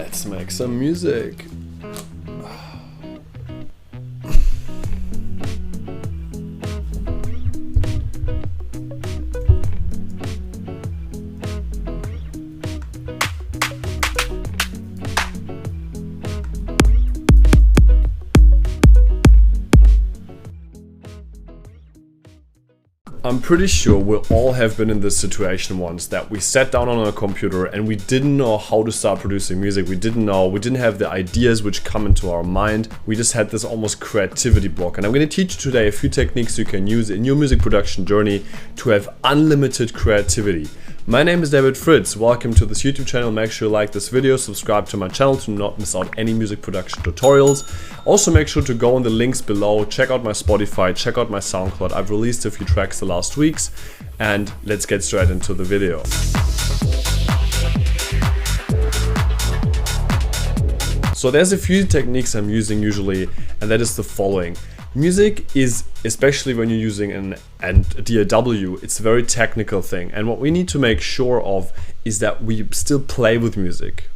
Let's make some music. I'm pretty sure we all have been in this situation once, that we sat down on a computer and we didn't know how to start producing music. We didn't have the ideas which come into our mind. We just had this almost creativity block. And I'm going to teach you today a few techniques you can use in your music production journey to have unlimited creativity. My name is David Fritz. Welcome to this YouTube channel. Make sure you like this video, subscribe to my channel to not miss out any music production tutorials. Also make sure to go on the links below, check out my Spotify, check out my SoundCloud. I've released a few tracks the last weeks, and let's get straight into the video. So there's a few techniques I'm using usually, and that is the following. Music is, especially when you're using a DAW, it's a very technical thing, and what we need to make sure of is that we still play with music.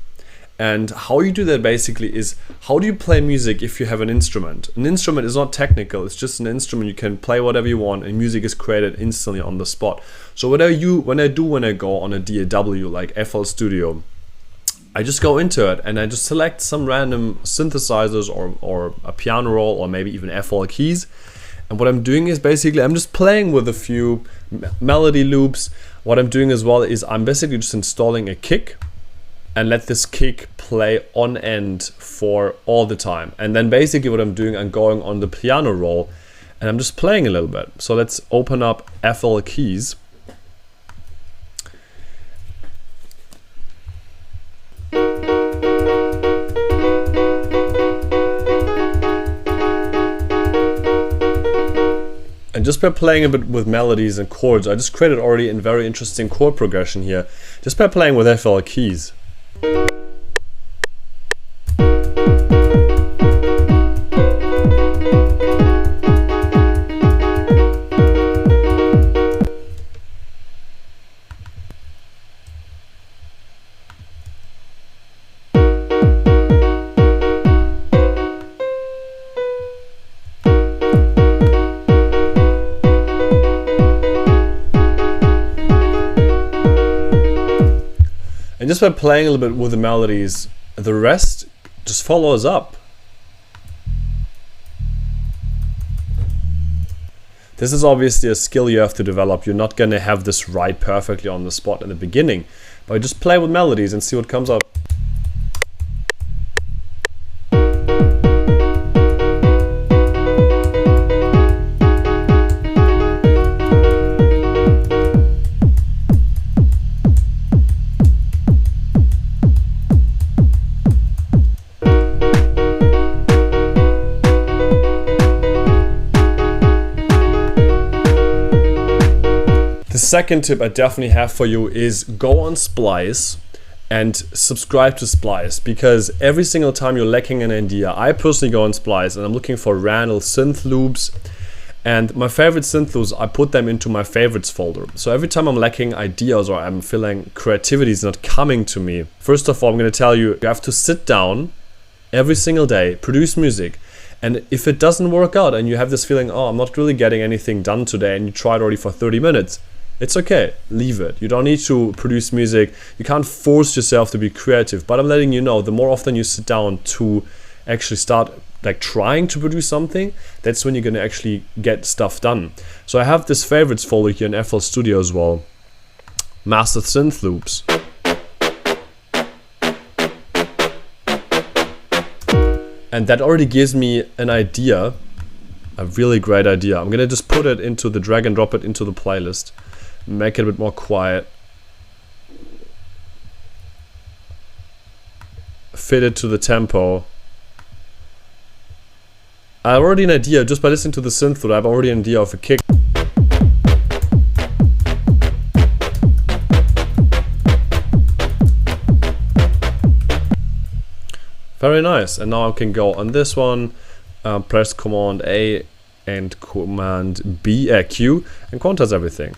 And how you do that basically is, how do you play music if you have an instrument? An instrument is not technical, it's just an instrument. You can play whatever you want and music is created instantly on the spot. So when I go on a DAW like FL Studio, I just go into it and I just select some random synthesizers or a piano roll or maybe even FL keys. And what I'm doing is basically I'm just playing with a few melody loops. What I'm doing as well is I'm basically just installing a kick and let this kick play on end for all the time. And then basically what I'm doing, I'm going on the piano roll and I'm just playing a little bit. So let's open up FL keys. And just by playing a bit with melodies and chords, I just created already a very interesting chord progression here, just by playing with FL keys. And just by playing a little bit with the melodies, the rest just follows up. This is obviously a skill you have to develop. You're not gonna have this right perfectly on the spot in the beginning, but just play with melodies and see what comes up. The second tip I definitely have for you is go on Splice and subscribe to Splice, because every single time you're lacking an idea, I personally go on Splice and I'm looking for random synth loops, and my favorite synth loops, I put them into my favorites folder. So every time I'm lacking ideas or I'm feeling creativity is not coming to me, first of all I'm going to tell you, you have to sit down every single day, produce music. And if it doesn't work out and you have this feeling, oh, I'm not really getting anything done today, and you tried already for 30 minutes, it's okay, leave it. You don't need to produce music. You can't force yourself to be creative, but I'm letting you know, the more often you sit down to actually start like trying to produce something, that's when you're gonna actually get stuff done. So I have this favorites folder here in FL Studio as well, mastered synth loops. And that already gives me an idea, a really great idea. I'm gonna just put it into the, drag and drop it into the playlist, make it a bit more quiet, fit it to the tempo. I have already an idea, just by listening to the synth loop, I have already an idea of a kick. Very nice, and now I can go on this one, press Command A and Command B, Q, and quantize everything.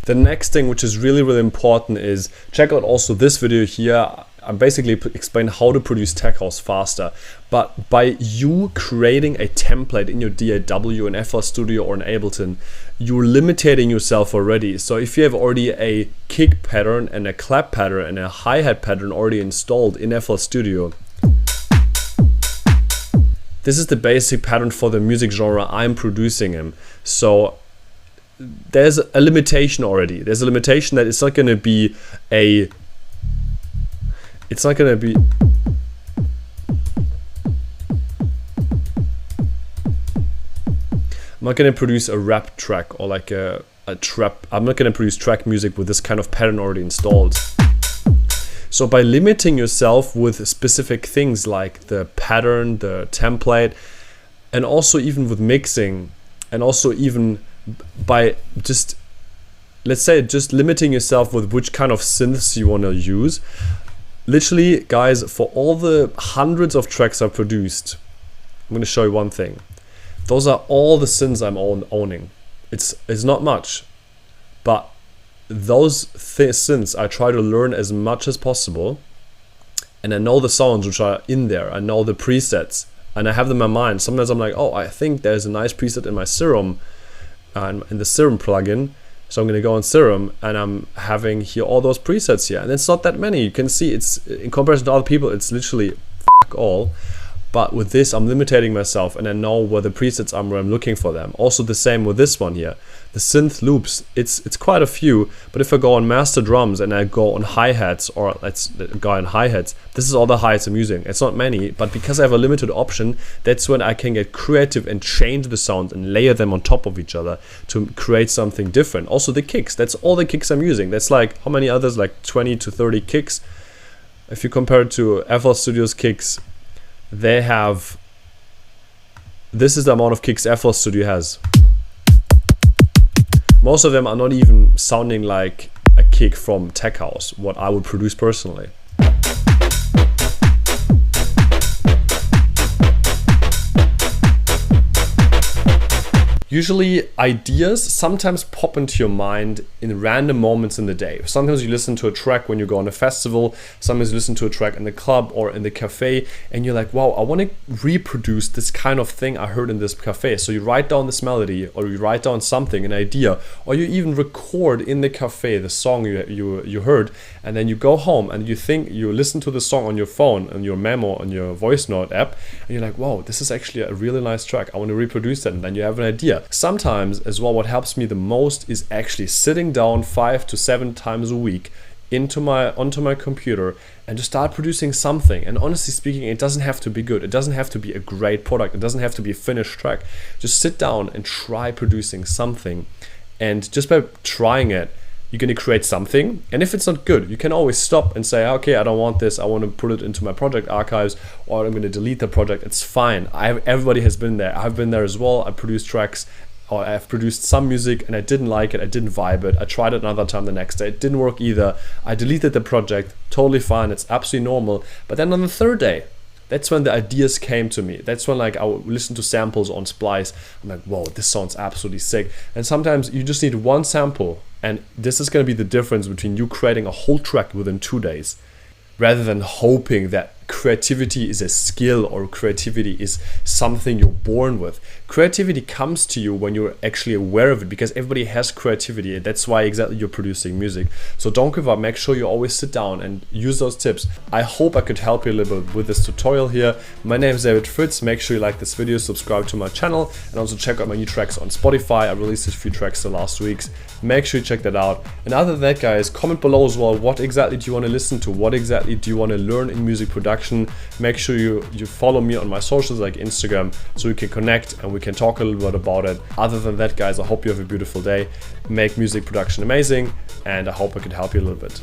The next thing, which is really, really important, is check out also this video here. I'm basically explaining how to produce tech house faster. But by you creating a template in your DAW, in FL Studio or in Ableton, you're limiting yourself already. So if you have already a kick pattern and a clap pattern and a hi-hat pattern already installed in FL Studio, this is the basic pattern for the music genre I'm producing in. So there's a limitation already. There's a limitation that it's not going to be a... It's not going to be... I'm not going to produce a rap track or like a trap. I'm not going to produce track music with this kind of pattern already installed. So by limiting yourself with specific things like the pattern, the template, and also even with mixing, and also even by just, let's say, just limiting yourself with which kind of synths you want to use. Literally, guys, for all the hundreds of tracks I've produced, I'm going to show you one thing. Those are all the synths I'm owning. It's not much, but those synths I try to learn as much as possible, and I know the sounds which are in there. I know the presets, and I have them in my mind. Sometimes I'm like, oh, I think there's a nice preset in my Serum, in the Serum plugin. So I'm going to go on Serum, and I'm having here all those presets here, and it's not that many. You can see it's, in comparison to other people, it's literally f*** all. But with this, I'm limiting myself, and I know where the presets are, where I'm looking for them. Also the same with this one here. The synth loops, it's quite a few, but if I go on master drums and I go on hi-hats, or let's go on hi-hats, this is all the hi-hats I'm using. It's not many, but because I have a limited option, that's when I can get creative and change the sounds and layer them on top of each other to create something different. Also the kicks, that's all the kicks I'm using. That's like, how many others? Like 20 to 30 kicks. If you compare it to FL Studio's kicks, they have, this is the amount of kicks FL Studio has. Most of them are not even sounding like a kick from Tech House, what I would produce personally. Usually ideas sometimes pop into your mind in random moments in the day. Sometimes you listen to a track when you go on a festival, sometimes you listen to a track in the club or in the cafe, and you're like, wow, I want to reproduce this kind of thing I heard in this cafe. So you write down this melody, or you write down something, an idea, or you even record in the cafe the song you heard, and then you go home and you listen to the song on your phone, on your memo, on your voice note app, and you're like, wow, this is actually a really nice track. I want to reproduce that, and then you have an idea. Sometimes as well, what helps me the most is actually sitting down 5 to 7 times a week onto my computer and just start producing something. And honestly speaking, it doesn't have to be good. It doesn't have to be a great product. It doesn't have to be a finished track. Just sit down and try producing something. And just by trying it, you're going to create something, and if it's not good, you can always stop and say, okay, I don't want this, I want to put it into my project archives, or I'm going to delete the project. It's fine. Everybody has been there. I've been there as well. I produced tracks, or I've produced some music and I didn't like it, I didn't vibe it, I tried it another time the next day, it didn't work either, I deleted the project, totally fine, it's absolutely normal. But then on the third day, that's when the ideas came to me. That's when, like, I would listen to samples on Splice. I'm like, whoa, this sounds absolutely sick. And sometimes you just need one sample, and this is going to be the difference between you creating a whole track within 2 days, rather than hoping that creativity is a skill or creativity is something you're born with. Creativity comes to you when you're actually aware of it, because everybody has creativity. That's why exactly you're producing music. So don't give up. Make sure you always sit down and use those tips. I hope I could help you a little bit with this tutorial here. My name is David Fritz. Make sure you like this video, subscribe to my channel, and also check out my new tracks on Spotify. I released a few tracks the last weeks. Make sure you check that out. And other than that, guys, comment below as well. What exactly do you want to listen to? What exactly do you want to learn in music production? Make sure you follow me on my socials like Instagram, so we can connect and we can talk a little bit about it. Other than that, guys, I hope you have a beautiful day. Make music production amazing, and I hope I could help you a little bit.